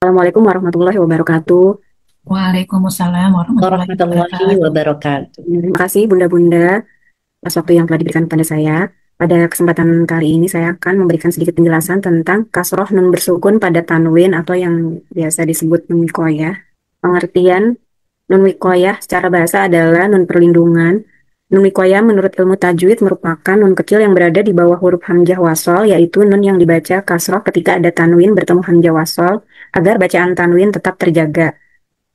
Assalamualaikum warahmatullahi wabarakatuh. Waalaikumsalam warahmatullahi Warahmatullahi wabarakatuh. wabarakatuh. Terima kasih Bunda-Bunda atas waktu yang telah diberikan kepada saya. Pada kesempatan kali ini saya akan memberikan sedikit penjelasan tentang kasroh nun bersukun pada tanwin atau yang biasa disebut nun wikoyah. Pengertian nun wikoyah secara bahasa adalah nun perlindungan. Nun wikoyah menurut ilmu tajwid merupakan nun kecil yang berada di bawah huruf hamzah wasol, yaitu nun yang dibaca kasroh ketika ada tanwin bertemu hamzah wasol agar bacaan tanwin tetap terjaga.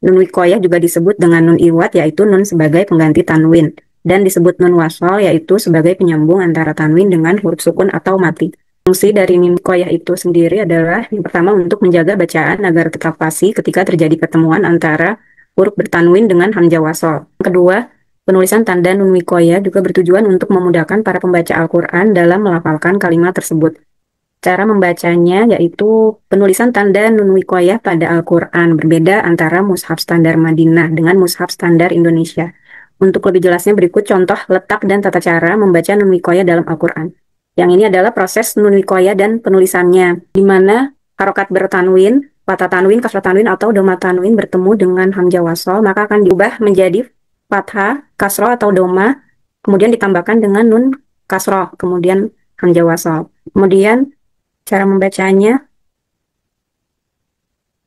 Nun wikoyah juga disebut dengan nun iwat, yaitu nun sebagai pengganti tanwin, dan disebut nun wasol, yaitu sebagai penyambung antara tanwin dengan huruf sukun atau mati. Fungsi dari nun wikoyah itu sendiri adalah yang pertama untuk menjaga bacaan agar tetap fasih ketika terjadi pertemuan antara huruf bertanwin dengan hamzah wasol. Yang kedua, penulisan tanda nun wikoyah juga bertujuan untuk memudahkan para pembaca Al-Quran dalam melafalkan kalimat tersebut. Cara membacanya yaitu penulisan tanda nun wikoyah pada Al-Quran berbeda antara mushaf standar Madinah dengan mushaf standar Indonesia. Untuk lebih jelasnya berikut contoh letak dan tata cara membaca nun wikoyah dalam Al-Quran. Yang ini adalah proses nun wikoyah dan penulisannya, di mana harokat bertanwin, patah tanwin, kasrah tanwin, atau doma tanwin bertemu dengan hamzah wasol, maka akan diubah menjadi fathah, kasroh, atau doma, kemudian ditambahkan dengan nun kasroh, kemudian hamzah wasol. Kemudian cara membacanya,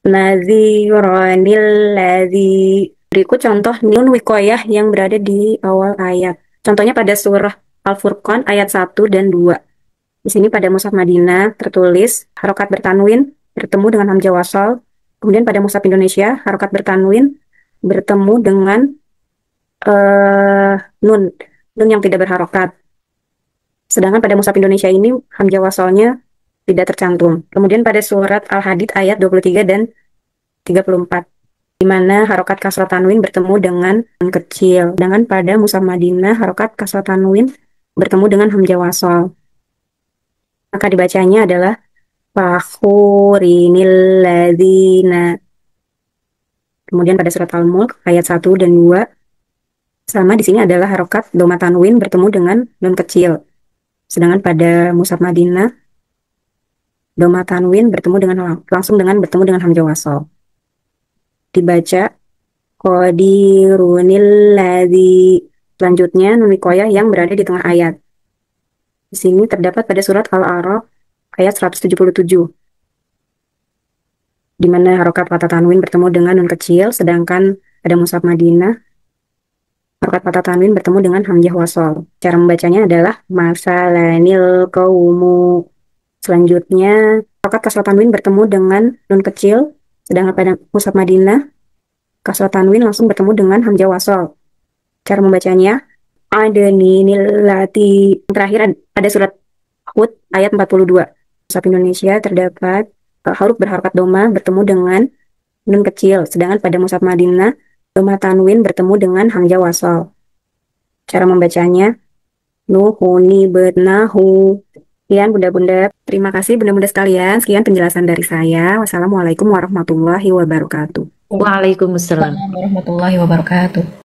nadhiranil ladzi. Berikut contoh nun wikoyah yang berada di awal ayat. Contohnya pada surah Al-Furqan ayat 1 dan 2. Di sini pada mushaf Madinah tertulis harokat bertanwin bertemu dengan hamzah wasal. Kemudian pada mushaf Indonesia harokat bertanwin bertemu dengan nun, nun yang tidak berharokat. Sedangkan pada mushaf Indonesia ini hamzah wasalnya tidak tercantum. Kemudian pada surat Al-Hadid ayat 23 dan 34, di mana harokat kasrah tanwin bertemu dengan nun kecil. Sedangkan pada mushaf Madinah harokat kasrah tanwin bertemu dengan hamzah wasal. Maka dibacanya adalah fakhurinil ladzina. Kemudian pada surat Al-Mulk ayat 1 dan 2, sama di sini adalah harokat doma tanwin bertemu dengan nun kecil. Sedangkan pada mushaf Madinah doma tanwin bertemu dengan langsung dengan bertemu dengan hamzah wasal. Dibaca qadirunil ladzi. Selanjutnya nun wikoyah yang berada di tengah ayat. Di sini terdapat pada surat Al-A'raf ayat 177, di mana harokat patah tanwin bertemu dengan nun kecil, sedangkan pada mushaf Madinah harokat patah tanwin bertemu dengan hamzah wasal. Cara membacanya adalah masalanil qaumu. Selanjutnya harokat kasrah tanwin bertemu dengan nun kecil, sedangkan pada mushaf Madinah kasrah tanwin langsung bertemu dengan hamzah wasal. Cara membacanya adeninil lati. Yang terakhir ada surat Hud ayat 42. Mushaf Indonesia terdapat huruf berharokat doma bertemu dengan nun kecil, sedangkan pada mushaf Madinah doma tanwin bertemu dengan hamzah wasal. Cara membacanya nuhuni betnahu. Sekian bunda-bunda. Terima kasih bunda-bunda sekalian. Sekian penjelasan dari saya. Wassalamualaikum warahmatullahi wabarakatuh. Waalaikumsalam warahmatullahi wabarakatuh.